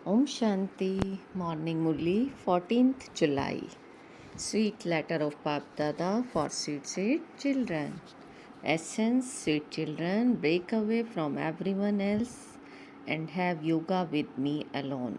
Om Shanti, Morning Murli, 14th July. Sweet letter of Bap Dada for sweet children. Essence, sweet children, break away from everyone else and have yoga with me alone.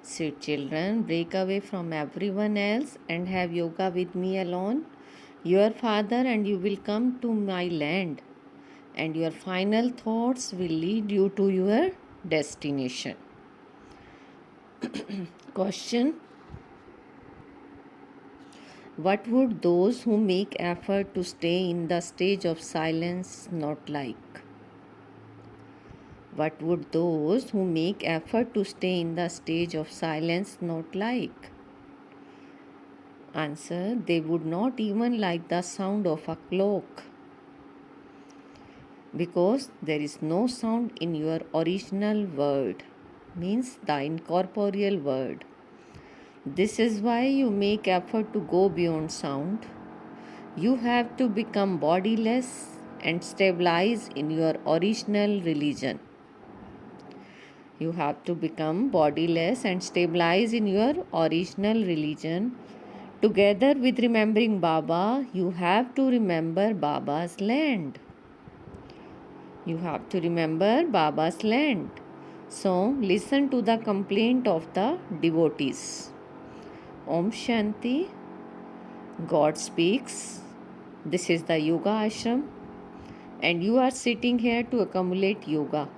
Sweet children, break away from everyone else and have yoga with me alone. Your father and you will come to my land, and your final thoughts will lead you to your destination. Question: what would those who make effort to stay in the stage of silence not like? What would those who make effort to stay in the stage of silence not like? Answer: they would not even like the sound of a clock, because there is no sound in your original word, means the incorporeal word. This is why you make effort to go beyond sound. You have to become bodiless and stabilize in your original religion. You have to become bodiless and stabilize in your original religion. Together with remembering Baba, you have to remember Baba's land. You have to remember Baba's land. So, listen to the complaint of the devotees. Om Shanti. God speaks. This is the yoga ashram, and you are sitting here to accumulate yoga.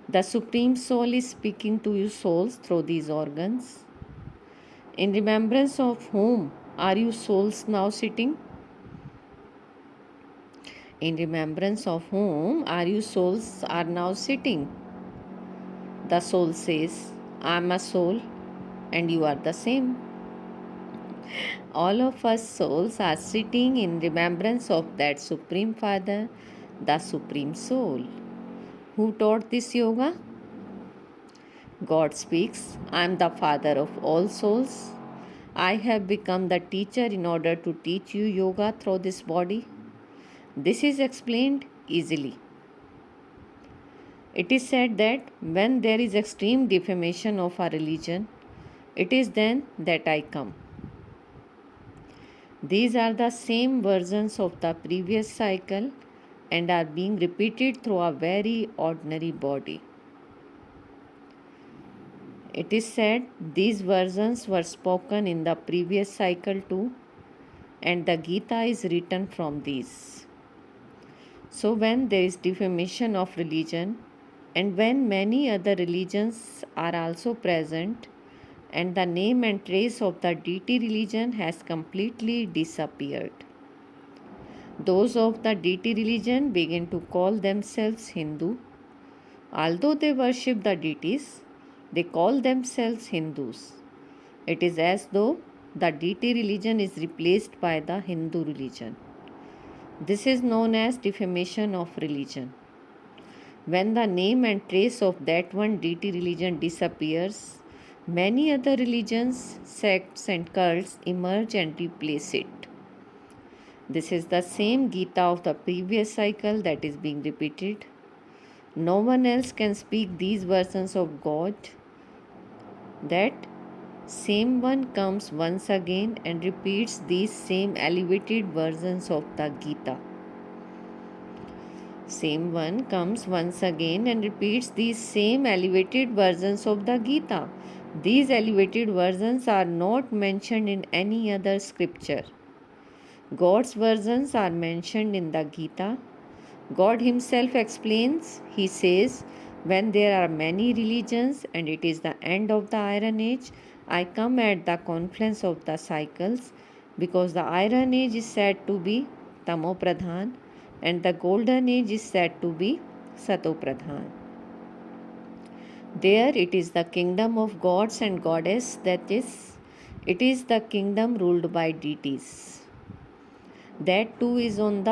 The Supreme Soul is speaking to you souls through these organs. In remembrance of whom are you souls now sitting? In remembrance of whom are you souls are now sitting? The soul says, I am a soul and you are the same. All of us souls are sitting in remembrance of that Supreme Father, the Supreme Soul. Who taught this yoga? God speaks, I am the Father of all souls. I have become the teacher in order to teach you yoga through this body. This is explained easily. It is said that when there is extreme defamation of our religion, it is then that I come. These are the same versions of the previous cycle and are being repeated through a very ordinary body. It is said these versions were spoken in the previous cycle too, and the Gita is written from these. So when there is defamation of religion, and when many other religions are also present, and the name and trace of the deity religion has completely disappeared, those of the deity religion begin to call themselves Hindu. Although they worship the deities, they call themselves Hindus. It is as though the deity religion is replaced by the Hindu religion. This is known as defamation of religion. When the name and trace of that one deity religion disappears, many other religions, sects and cults emerge and replace it. This is the same Gita of the previous cycle that is being repeated. No one else can speak these versions of God. That same one comes once again and repeats these same elevated versions of the Gita. Same one comes once again and repeats these same elevated versions of the Gita. These elevated versions are not mentioned in any other scripture. God's versions are mentioned in the Gita. God Himself explains, He says, when there are many religions and it is the end of the Iron Age, I come at the confluence of the cycles, because the Iron Age is said to be Tamo Pradhan and the Golden Age is said to be Sato Pradhan. There it is the kingdom of gods and goddess, that is, it is the kingdom ruled by deities. That too is on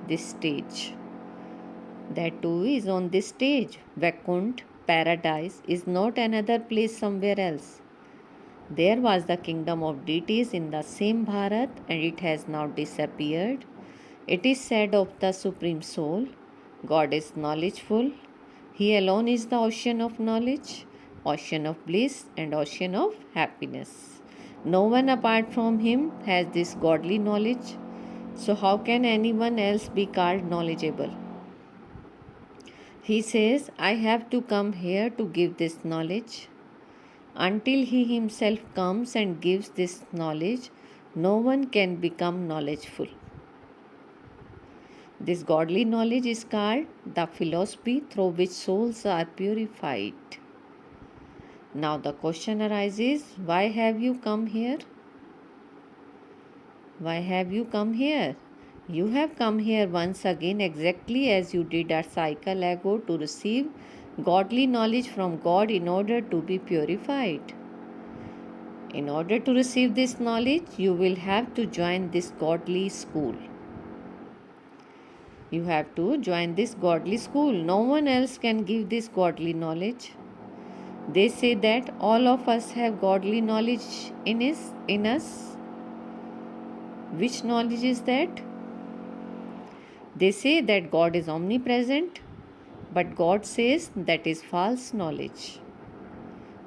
this stage. That too is on this stage. Vaikunt, paradise, is not another place somewhere else. There was the kingdom of deities in the same Bharat and it has now disappeared. It is said of the Supreme Soul, God is knowledgeful, He alone is the ocean of knowledge, ocean of bliss, and ocean of happiness. No one apart from him has this godly knowledge. So, how can anyone else be called knowledgeable? He says, I have to come here to give this knowledge. Until he himself comes and gives this knowledge, no one can become knowledgeful. This godly knowledge is called the philosophy through which souls are purified. Now the question arises, why have you come here? Why have you come here? You have come here once again exactly as you did a cycle ago to receive godly knowledge from God in order to be purified. In order to receive this knowledge, you will have to join this godly school. You have to join this godly school. No one else can give this godly knowledge. They say that all of us have godly knowledge in us. Which knowledge is that? They say that God is omnipresent, but God says that is false knowledge.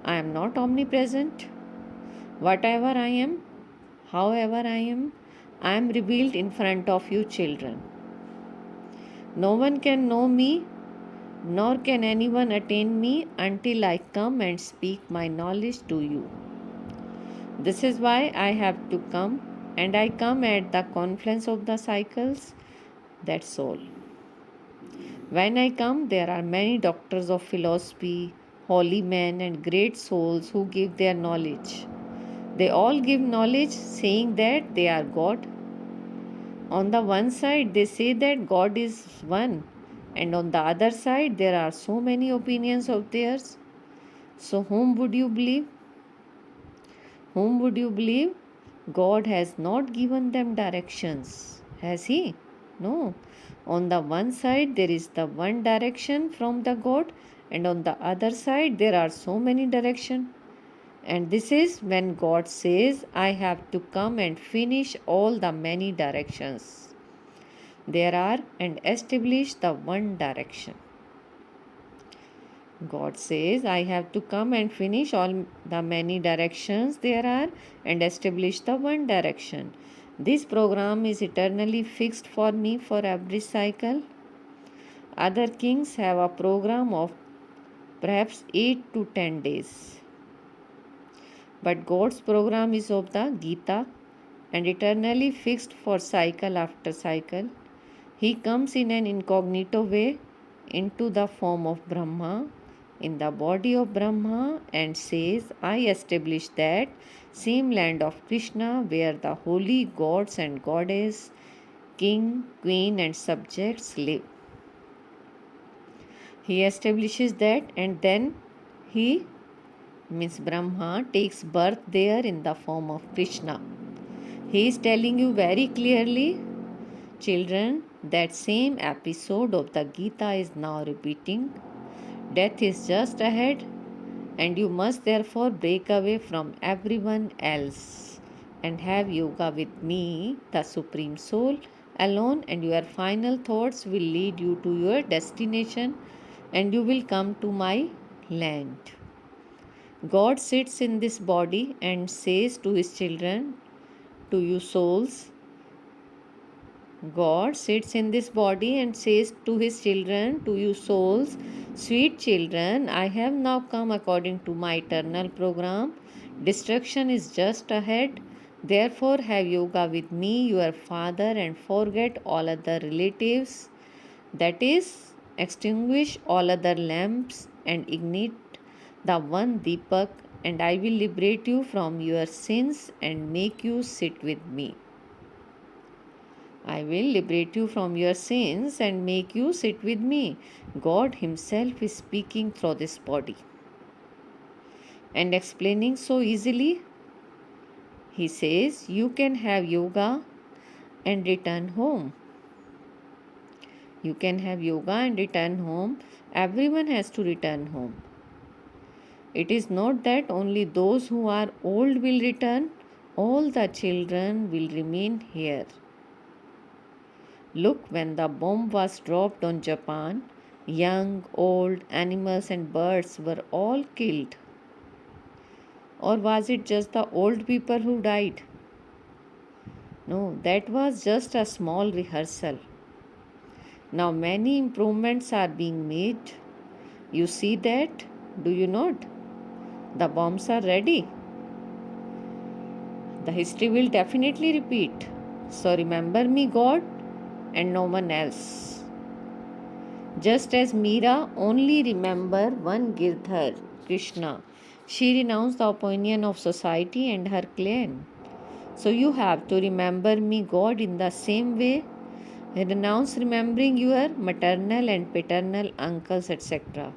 I am not omnipresent. Whatever I am, however I am revealed in front of you children. No one can know me, nor can anyone attain me until I come and speak my knowledge to you. This is why I have to come, and I come at the confluence of the cycles. That's all. When I come, there are many doctors of philosophy, holy men, and great souls who give their knowledge. They all give knowledge saying that they are God. On the one side, they say that God is one, and on the other side, there are so many opinions of theirs. So, whom would you believe? Whom would you believe? God has not given them directions, has He? No. On the one side, there is the one direction from the God, and on the other side, there are so many directions. And this is when God says, I have to come and finish all the many directions there are and establish the one direction. God says, I have to come and finish all the many directions there are and establish the one direction. This program is eternally fixed for me for every cycle. Other kings have a program of perhaps 8 to 10 days. But God's program is of the Gita and eternally fixed for cycle after cycle. He comes in an incognito way into the form of Brahma, in the body of Brahma, and says, I establish that same land of Krishna where the holy gods and goddess, king, queen, and subjects live. He establishes that, and then he Brahma takes birth there in the form of Krishna. He is telling you very clearly, children, that same episode of the Gita is now repeating. Death is just ahead, and you must therefore break away from everyone else and have yoga with me, the Supreme Soul, alone, and your final thoughts will lead you to your destination and you will come to my land. God sits in this body and says to his children, to you souls, God sits in this body and says to his children, to you souls, sweet children, I have now come according to my eternal program. Destruction is just ahead. Therefore, have yoga with me, your father, and forget all other relatives. That is, extinguish all other lamps and ignite the one Deepak, and I will liberate you from your sins and make you sit with me. I will liberate you from your sins and make you sit with me. God Himself is speaking through this body and explaining so easily. He says, you can have yoga and return home. You can have yoga and return home. Everyone has to return home. It is not that only those who are old will return, all the children will remain here. Look, when the bomb was dropped on Japan, Young, old, animals, and birds were all killed. Or was it just the old people who died? No, that was just a small rehearsal. Now many improvements are being made. You see that? Do you not? The bombs are ready. The history will definitely repeat. So remember me, God, and no one else. Just as Meera only remembered one Girdhar, Krishna, she renounced the opinion of society and her clan. So you have to remember me, God, in the same way. Renounce remembering your maternal and paternal uncles, etc.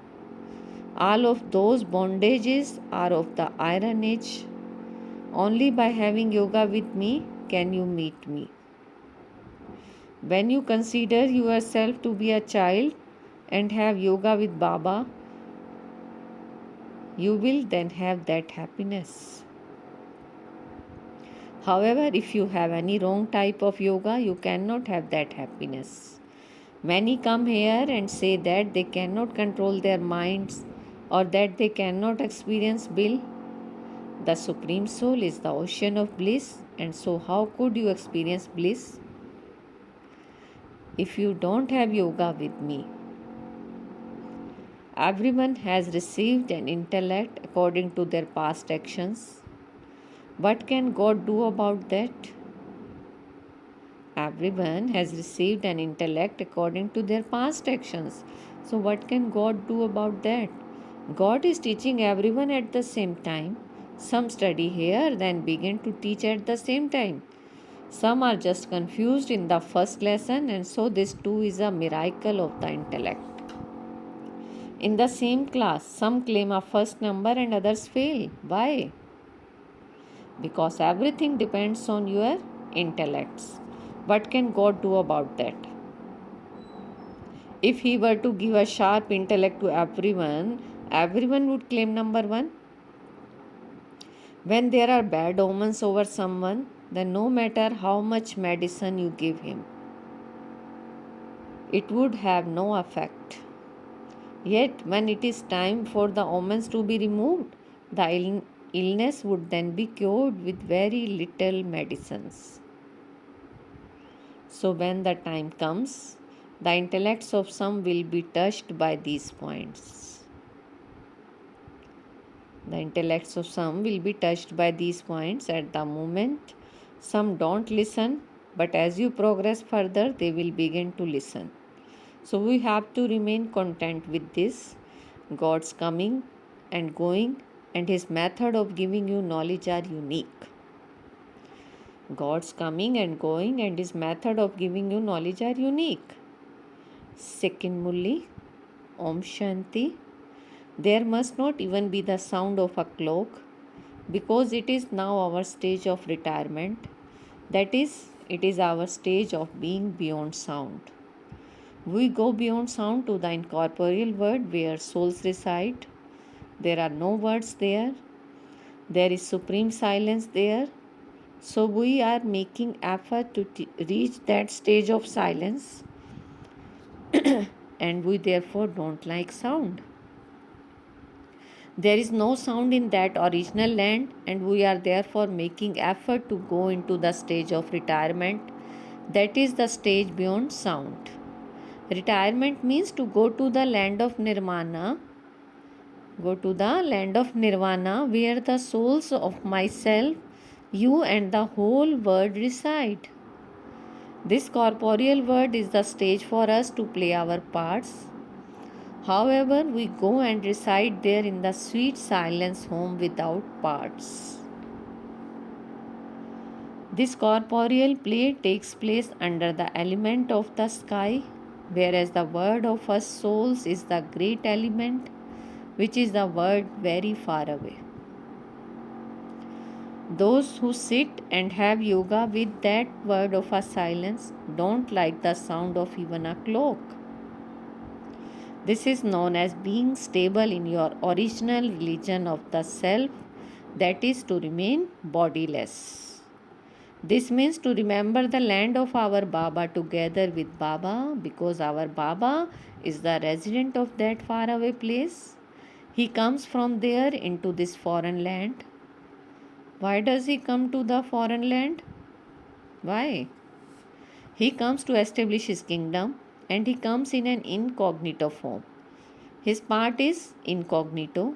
All of those bondages are of the Iron Age. Only by having yoga with me can you meet me. When you consider yourself to be a child and have yoga with Baba, you will then have that happiness. However, if you have any wrong type of yoga, you cannot have that happiness. Many come here and say that they cannot control their minds or that they cannot experience bliss. The Supreme Soul is the ocean of bliss, and so how could you experience bliss if you don't have yoga with me? Everyone has received an intellect according to their past actions. What can God do about that? Everyone has received an intellect according to their past actions. So, what can God do about that? God is teaching everyone at the same time. Some study here, then begin to teach at the same time. Some are just confused in the first lesson, and so this too is a miracle of the intellect. In the same class, some claim a first number and others fail. Why? Because everything depends on your intellects. What can God do about that? If He were to give a sharp intellect to everyone, everyone would claim number one. When there are bad omens over someone, then no matter how much medicine you give him, it would have no effect. Yet, when it is time for the omens to be removed, the illness would then be cured with very little medicines. So, when the time comes, the intellects of some will be touched by these points. The intellects of some will be touched by these points at the moment. Some don't listen, but as you progress further, they will begin to listen. So we have to remain content with this. God's coming and going and His method of giving you knowledge are unique. God's coming and going and His method of giving you knowledge are unique. Second murli, Om Shanti. There must not even be the sound of a clock because it is now our stage of retirement. That is, it is our stage of being beyond sound. We go beyond sound to the incorporeal world where souls reside. There are no words there. There is supreme silence there. So we are making effort to reach that stage of silence and we therefore don't like sound. There is no sound in that original land and we are therefore making effort to go into the stage of retirement. That is the stage beyond sound. Retirement means to go to the land of nirvana. Go to the land of nirvana where the souls of myself, you and the whole world reside. This corporeal world is the stage for us to play our parts. However, we go and reside there in the sweet silence home without parts. This corporeal play takes place under the element of the sky, whereas the world of us souls is the great element, which is the world very far away. Those who sit and have yoga with that word of a silence don't like the sound of even a clock. This is known as being stable in your original religion of the self, that is to remain bodiless. This means to remember the land of our Baba together with Baba, because our Baba is the resident of that faraway place. He comes from there into this foreign land. Why does he come to the foreign land? Why? He comes to establish his kingdom, and he comes in an incognito form. His part is incognito.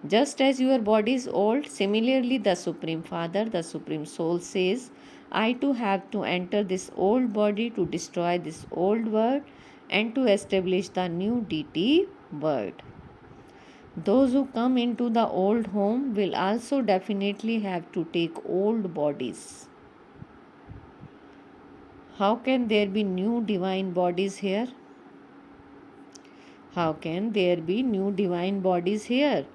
Just as your body is old, similarly the Supreme Father, the Supreme Soul says, I too have to enter this old body to destroy this old world and to establish the new deity world. Those who come into the old home will also definitely have to take old bodies. How can there be new divine bodies here? How can there be new divine bodies here?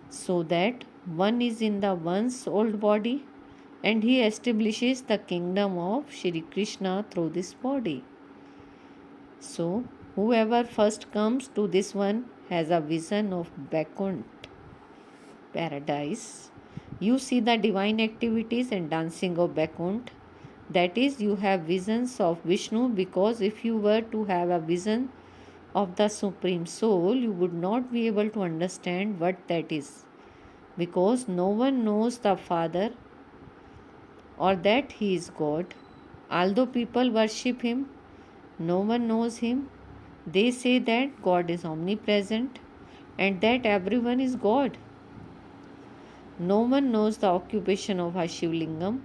So that one is in the one's old body and he establishes the kingdom of Shri Krishna through this body. So, whoever first comes to this one has a vision of Vaikunt, paradise. You see the divine activities and dancing of Vaikunt. That is, you have visions of Vishnu, because if you were to have a vision of the Supreme Soul, you would not be able to understand what that is, because no one knows the Father or that He is God. Although people worship Him, no one knows Him. They say that God is omnipresent and that everyone is God. No one knows the occupation of a Shivlingam,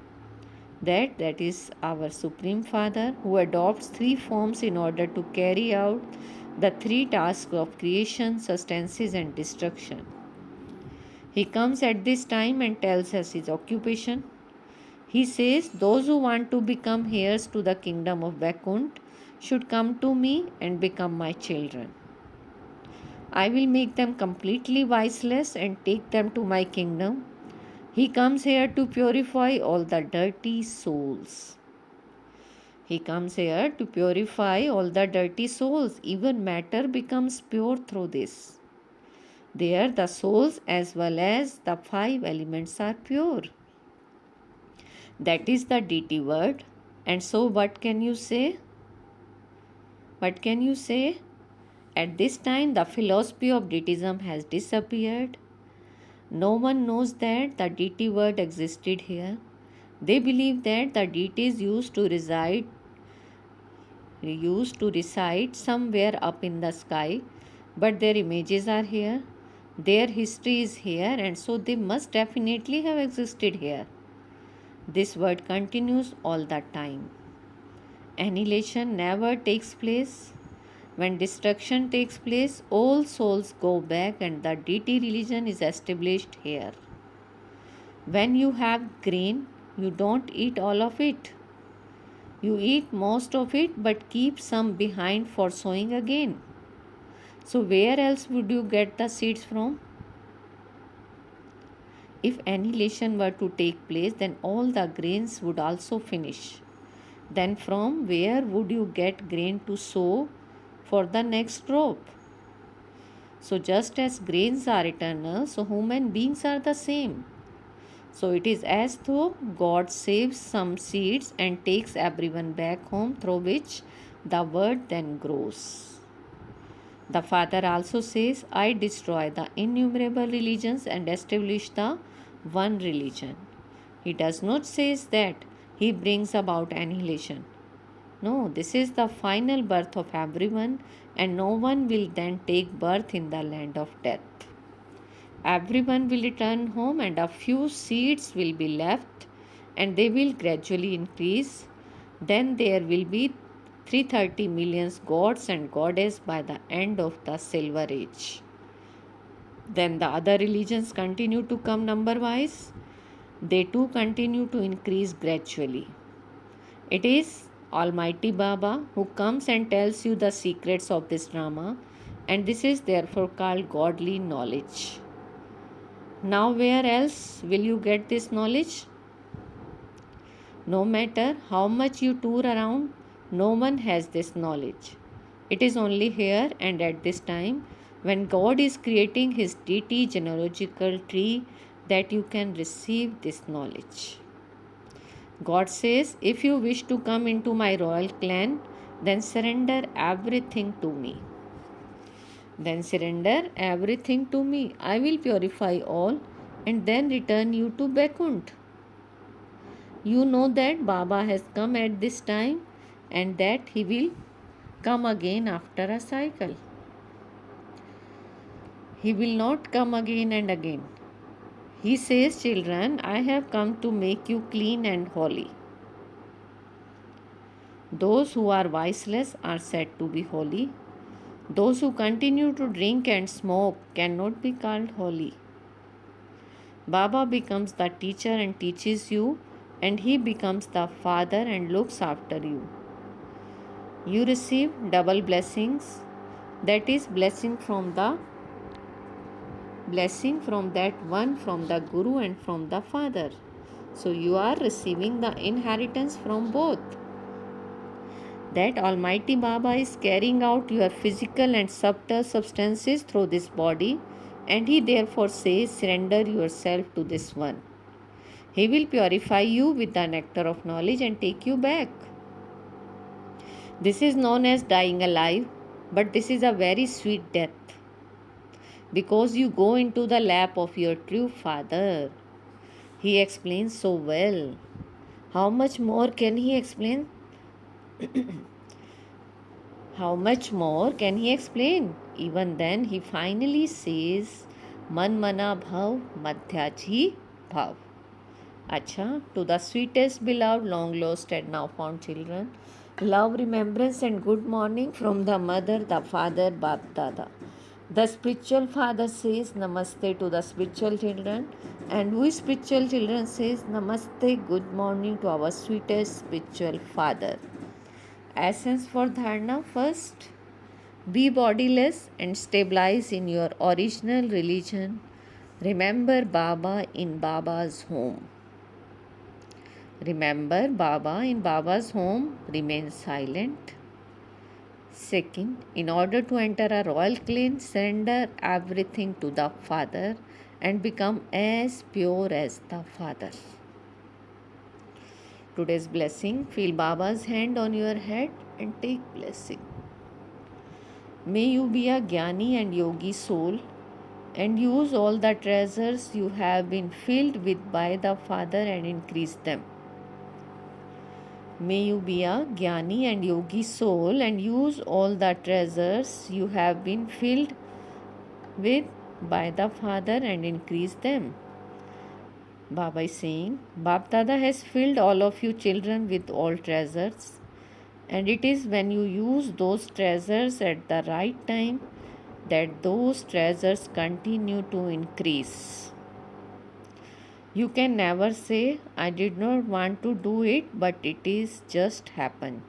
that is our Supreme Father, who adopts three forms in order to carry out the three tasks of creation, sustenance, and destruction. He comes at this time and tells us his occupation. He says, those who want to become heirs to the kingdom of Vaikunt should come to me and become my children. I will make them completely viceless and take them to my kingdom. He comes here to purify all the dirty souls. He comes here to purify all the dirty souls. Even matter becomes pure through this. There the souls as well as the five elements are pure. That is the deity word. And so what can you say? What can you say? At this time the philosophy of deityism has disappeared. No one knows that the deity word existed here. They believe that the deities used to reside somewhere up in the sky, but their images are here, their history is here, and so they must definitely have existed here. This word continues all the time. Annihilation never takes place. When destruction takes place, all souls go back and the deity religion is established here. When you have grain, you don't eat all of it. You eat most of it but keep some behind for sowing again. So where else would you get the seeds from? If annihilation were to take place, then all the grains would also finish. Then from where would you get grain to sow for the next crop? So just as grains are eternal, so human beings are the same. So it is as though God saves some seeds and takes everyone back home, through which the word then grows. The Father also says, I destroy the innumerable religions and establish the one religion. He does not say that He brings about annihilation. No, this is the final birth of everyone, and no one will then take birth in the land of death. Everyone will return home and a few seeds will be left and they will gradually increase. Then there will be 330 million gods and goddesses by the end of the Silver Age. Then the other religions continue to come number wise. They too continue to increase gradually. It is Almighty Baba who comes and tells you the secrets of this drama, and this is therefore called godly knowledge. Now where else will you get this knowledge? No matter how much you tour around, no one has this knowledge. It is only here and at this time, when God is creating His deity genealogical tree, that you can receive this knowledge. God says, if you wish to come into my royal clan, then surrender everything to me. Then surrender everything to me. I will purify all and then return you to Vaikuntha. You know that Baba has come at this time and that he will come again after a cycle. He will not come again and again. He says, children, I have come to make you clean and holy. Those who are viceless are said to be holy. Those who continue to drink and smoke cannot be called holy. Baba becomes the teacher and teaches you, and he becomes the father and looks after you. You receive double blessings, that is blessing from that one, from the Guru and from the Father. So you are receiving the inheritance from both. That Almighty Baba is carrying out your physical and subtle substances through this body, and he therefore says, surrender yourself to this one. He will purify you with the nectar of knowledge and take you back. This is known as dying alive, but this is a very sweet death, because you go into the lap of your true Father. He explains so well. How much more can he explain? How much more can he explain? Even then, he finally says, Man mana bhav madhyaji bhav. Acha, to the sweetest, beloved, long lost and now found children, love, remembrance and good morning from the mother, the father, Bap Dada. The spiritual father says Namaste to the spiritual children, and we spiritual children says Namaste, good morning to our sweetest spiritual father. Essence for dharana: first, be bodiless and stabilize in your original religion. Remember Baba in Baba's home. Remember Baba in Baba's home, remain silent. Second, in order to enter a royal clan, surrender everything to the Father and become as pure as the Father. Today's blessing: feel Baba's hand on your head and take blessing. May you be a Jnani and Yogi soul and use all the treasures you have been filled with by the Father and increase them. May you be a Jnani and Yogi soul and use all the treasures you have been filled with by the Father and increase them. Baba is saying, Bap Dada has filled all of you children with all treasures, and it is when you use those treasures at the right time that those treasures continue to increase. You can never say, I did not want to do it, but it is just happened.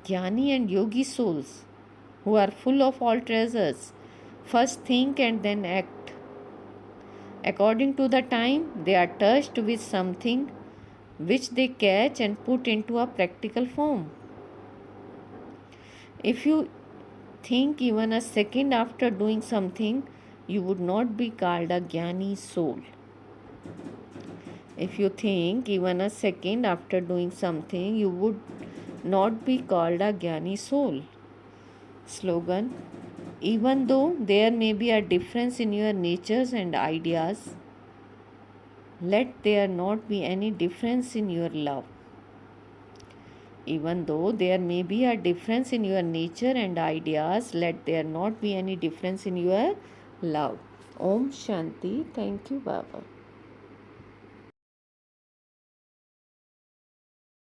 Jnani and Yogi souls who are full of all treasures first think and then act. According to the time, they are touched with something which they catch and put into a practical form. If you think even a second after doing something, you would not be called a Jnani soul. If you think even a second after doing something, you would not be called a Jnani soul. Slogan: even though there may be a difference in your natures and ideas, let there not be any difference in your love. Even though there may be a difference in your nature and ideas, let there not be any difference in your love. Om Shanti. Thank you, Baba.